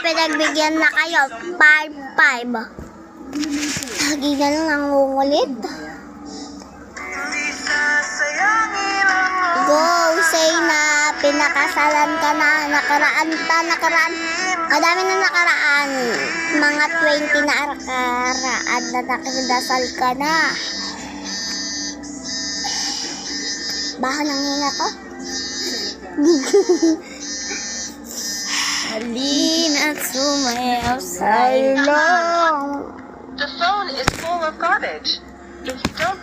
pinagbigyan na kayo. 5-5. Lagi na lang nangungulit. Go, say na. Pinakasalan ka na. Nakaraan. Madami na nakaraan. Mga 20 na nakaraan na nakidasal ka na. Baka nanghinga ko? Halina at sumayaw sa'yo. The phone is full of garbage. If you don't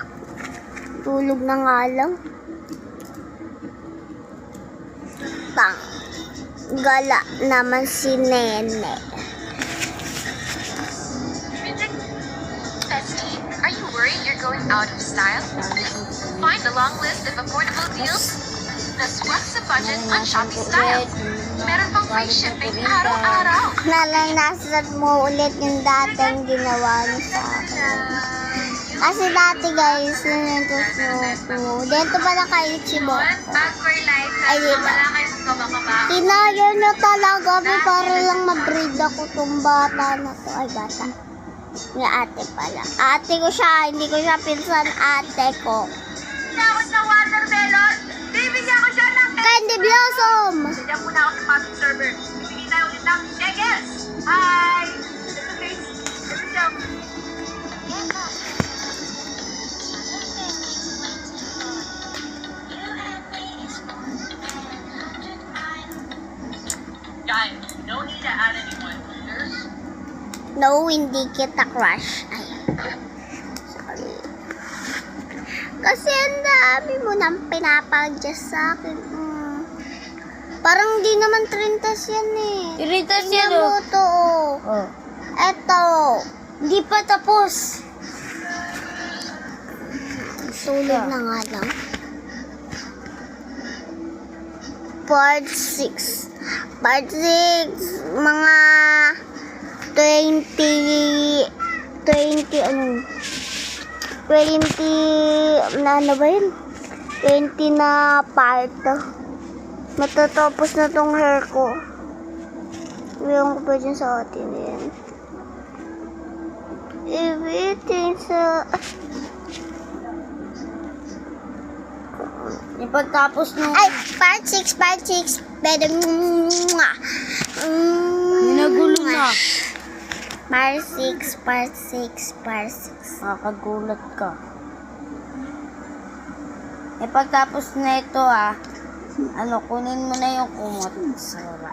Tulog na nga lang. Tang. Gala naman si Nene. Bestie, are you worried you're going out of style? Find the long list of affordable deals. Naswak sa budget on Shopee Style. Meron pang free shipping araw-araw. Nalanasan mo ulit yung dating ginawa niyo sa akin. Kasi dati guys, nandito ko. Dito pala kay Ichibo. Ay, dito. Kinaya na talaga para lang mag-breed ako tong bata na to. Ay, bata. Yung ate pala. Ate ko siya, hindi ko siya pinsan ate ko. Tinawad na watermelon. Bibigyan ko siya ng Candy Blossom! Diyan muna ako sa public server. Bibigyan tayo ulit ng checkers. Hi! Ito guys. Ito siya. Guys, no need to add any more leaders. No, hindi kita crush. Ay. Sorry. Kasi ang dami mo nang pinapag-adjust sa akin. Parang di naman 30 yan eh. 30 yan, Tingnan mo to. Oh. Eto. Hindi pa tapos. Sulit na nga lang. Part 6. Part 6. Mga 20 ano ba yun? 20 na part. Matatapos na tong hair ko. Ngayon ko pa dyan sa atin yan. Everything sa... Ipagtapos nung... Ay! Part 6! Better... Nagulo na. Part 6. Nakakagulat ka. Ipagtapos na ito kunin mo na yung kumot. Sara.